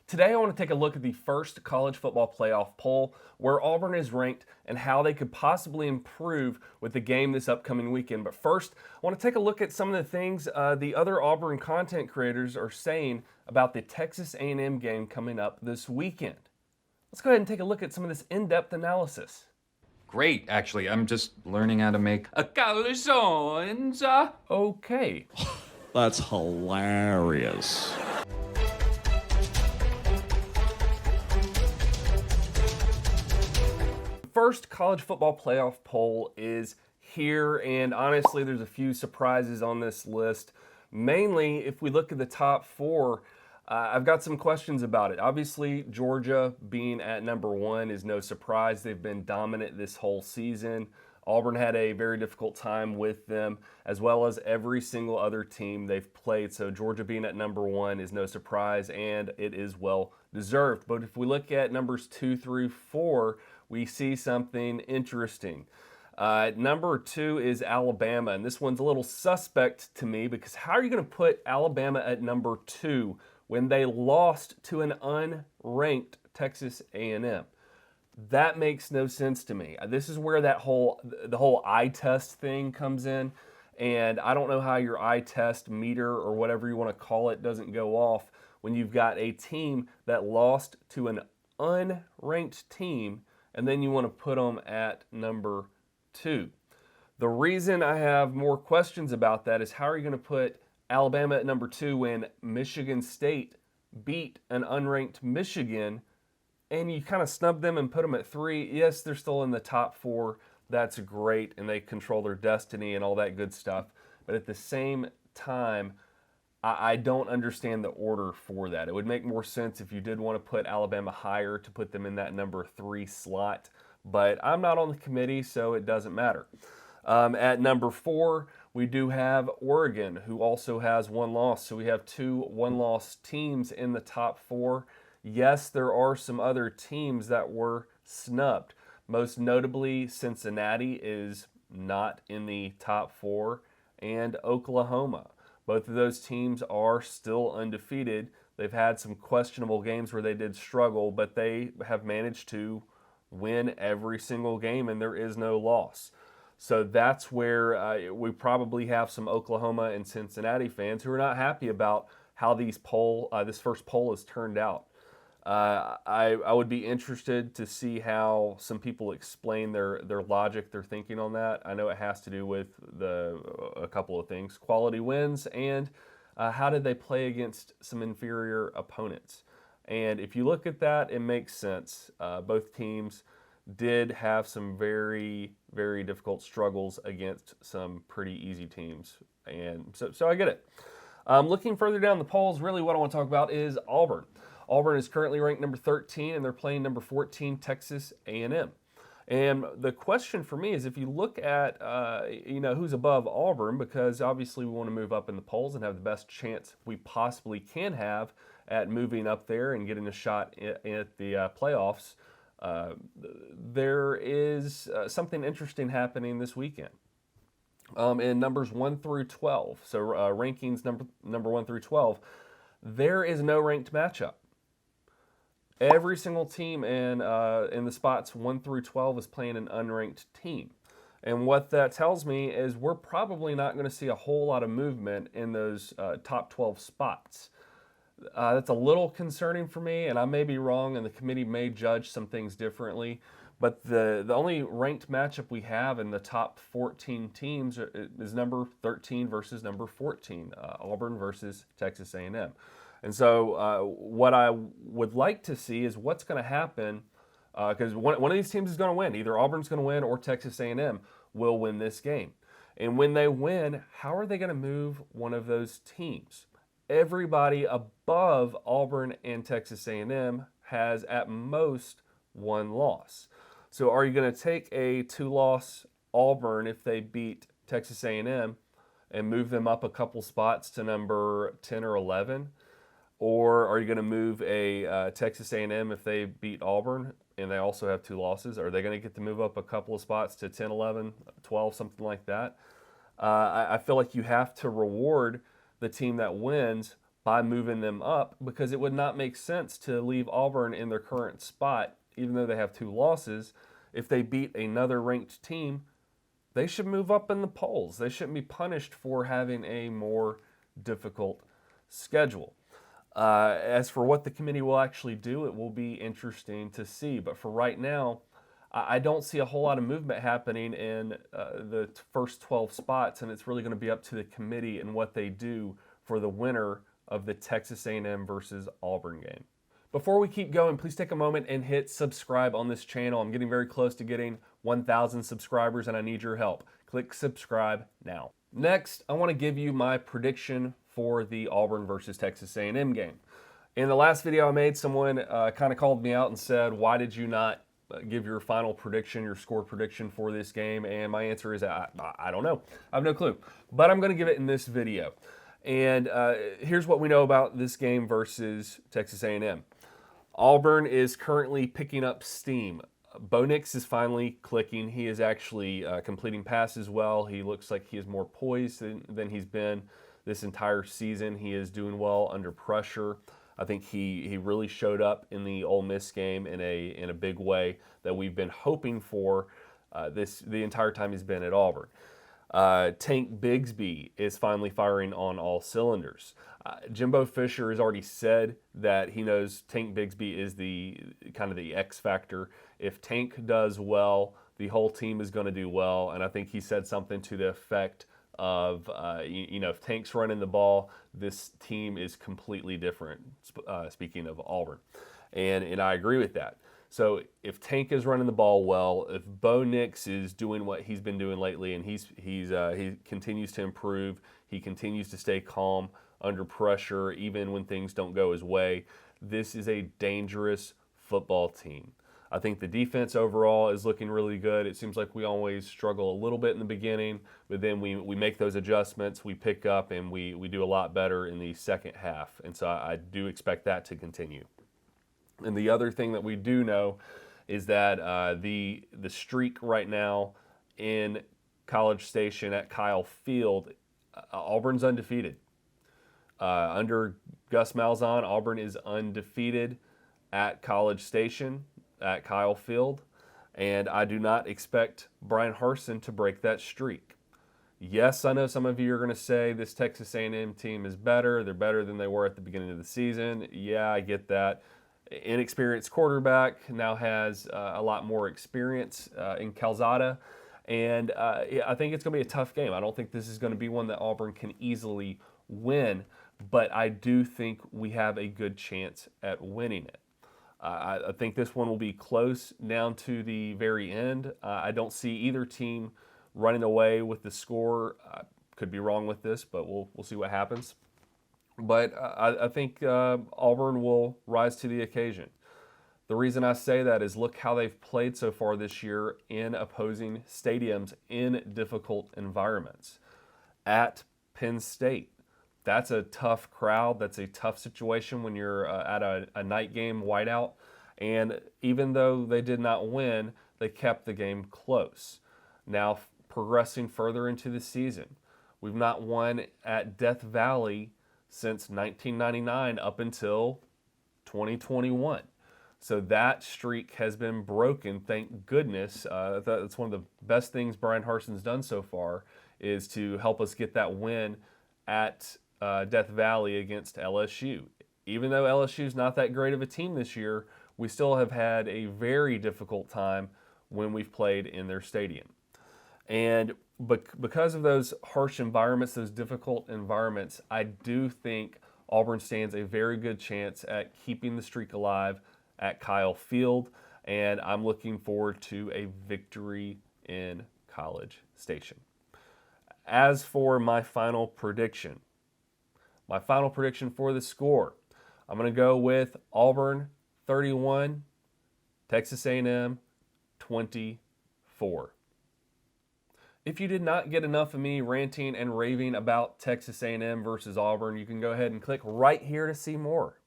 Today, I want to take a look at the first college football playoff poll, where Auburn is ranked and how they could possibly improve with the game this upcoming weekend. But first, I want to take a look at some of the things the other Auburn content creators are saying about the Texas A&M game coming up this weekend. Let's go ahead and take a look at some of this in-depth analysis. Great, actually. I'm just learning how to make a calzones. Okay. That's hilarious. First college football playoff poll is here, and honestly, there's a few surprises on this list. Mainly, if we look at the top four, I've got some questions about it. Obviously, Georgia being at number one is no surprise. They've been dominant this whole season. Auburn had a very difficult time with them, as well as every single other team they've played. So Georgia being at number one is no surprise, and it is well deserved. But if we look at numbers 2 through 4, we see something interesting. Number 2 is Alabama, and this one's a little suspect to me because how are you going to put Alabama at number 2 when they lost to an unranked Texas A&M? That makes no sense to me. This is where the whole eye test thing comes in, and I don't know how your eye test meter or whatever you want to call it doesn't go off when you've got a team that lost to an unranked team, and then you want to put them at number 2. The reason I have more questions about that is how are you going to put Alabama at number 2 when Michigan State beat an unranked Michigan and you kind of snub them and put them at 3? Yes, they're still in the top 4. That's great, and they control their destiny and all that good stuff. But at the same time, I don't understand the order for that. It would make more sense if you did want to put Alabama higher to put them in that number 3 slot. But I'm not on the committee, so it doesn't matter. At number 4, we do have Oregon, who also has one loss. So we have 2 one-loss teams in the top 4. Yes, there are some other teams that were snubbed. Most notably, Cincinnati is not in the top 4, and Oklahoma. Both of those teams are still undefeated. They've had some questionable games where they did struggle, but they have managed to win every single game, and there is no loss. So that's where we probably have some Oklahoma and Cincinnati fans who are not happy about how this first poll has turned out. I would be interested to see how some people explain their logic, their thinking on that. I know it has to do with a couple of things: quality wins and how did they play against some inferior opponents. And if you look at that, it makes sense. Both teams did have some very, very difficult struggles against some pretty easy teams, and so I get it. Looking further down the polls, really what I want to talk about is Auburn. Auburn is currently ranked number 13, and they're playing number 14, Texas A&M. And the question for me is if you look at, who's above Auburn, because obviously we want to move up in the polls and have the best chance we possibly can have at moving up there and getting a shot at the playoffs, there is something interesting happening this weekend. In numbers 1 through 12, so rankings number 1 through 12, there is no ranked matchup. Every single team in the spots 1 through 12 is playing an unranked team. And what that tells me is we're probably not going to see a whole lot of movement in those top 12 spots. That's a little concerning for me, and I may be wrong, and the committee may judge some things differently. But the only ranked matchup we have in the top 14 teams is number 13 versus number 14, Auburn versus Texas A&M. And so what I would like to see is what's going to happen, because one of these teams is going to win. Either Auburn's going to win or Texas A&M will win this game. And when they win, how are they going to move one of those teams? Everybody above Auburn and Texas A&M has at most one loss. So are you going to take a 2-loss Auburn if they beat Texas A&M and move them up a couple spots to number 10 or 11? Or are you going to move a Texas A&M if they beat Auburn and they also have 2 losses? Are they going to get to move up a couple of spots to 10, 11, 12, something like that? I feel like you have to reward the team that wins by moving them up, because it would not make sense to leave Auburn in their current spot, even though they have 2 losses. If they beat another ranked team, they should move up in the polls. They shouldn't be punished for having a more difficult schedule. As for what the committee will actually do, it will be interesting to see. But for right now, I don't see a whole lot of movement happening in the first 12 spots, and it's really going to be up to the committee and what they do for the winner of the Texas A&M versus Auburn game. Before we keep going, please take a moment and hit subscribe on this channel. I'm getting very close to getting 1,000 subscribers, and I need your help. Click subscribe now. Next, I want to give you my prediction for the Auburn versus Texas A&M game. In the last video I made, someone kind of called me out and said, why did you not give your final prediction, your score prediction for this game? And my answer is, I don't know. I have no clue. But I'm going to give it in this video. And here's what we know about this game versus Texas A&M. Auburn is currently picking up steam. Bo Nix is finally clicking. He is actually completing passes well. He looks like he is more poised than he's been this entire season. He is doing well under pressure. I think he really showed up in the Ole Miss game in a big way that we've been hoping for the entire time he's been at Auburn. Tank Bigsby is finally firing on all cylinders. Jimbo Fisher has already said that he knows Tank Bigsby is the kind of the X factor. If Tank does well, the whole team is going to do well. And I think he said something to the effect of, if Tank's running the ball, this team is completely different, speaking of Auburn. And I agree with that. So if Tank is running the ball well, if Bo Nix is doing what he's been doing lately, and he continues to improve, he continues to stay calm under pressure, even when things don't go his way, this is a dangerous football team. I think the defense overall is looking really good. It seems like we always struggle a little bit in the beginning, but then we make those adjustments, we pick up, and we do a lot better in the second half. And so I do expect that to continue. And the other thing that we do know is that the streak right now in College Station at Kyle Field, Auburn's undefeated. Under Gus Malzahn, Auburn is undefeated at College Station at Kyle Field, and I do not expect Brian Harsin to break that streak. Yes, I know some of you are going to say this Texas A&M team is better. They're better than they were at the beginning of the season. Yeah, I get that. Inexperienced quarterback now has a lot more experience in Calzada, and I think it's going to be a tough game. I don't think this is going to be one that Auburn can easily win, but I do think we have a good chance at winning it. I think this one will be close down to the very end. I don't see either team running away with the score. Could be wrong with this, but we'll see what happens. But I think Auburn will rise to the occasion. The reason I say that is look how they've played so far this year in opposing stadiums in difficult environments. At Penn State, that's a tough crowd. That's a tough situation when you're at a night game whiteout. And even though they did not win, they kept the game close. Now, progressing further into the season, we've not won at Death Valley since 1999 up until 2021. So that streak has been broken, thank goodness. That's one of the best things Brian Harsin's done so far, is to help us get that win at Death Valley against LSU. Even though LSU is not that great of a team this year, we still have had a very difficult time when we've played in their stadium. And because of those harsh environments, those difficult environments, I do think Auburn stands a very good chance at keeping the streak alive at Kyle Field, and I'm looking forward to a victory in College Station. As for my final prediction for the score, I'm going to go with Auburn 31, Texas A&M 24. If you did not get enough of me ranting and raving about Texas A&M versus Auburn, you can go ahead and click right here to see more.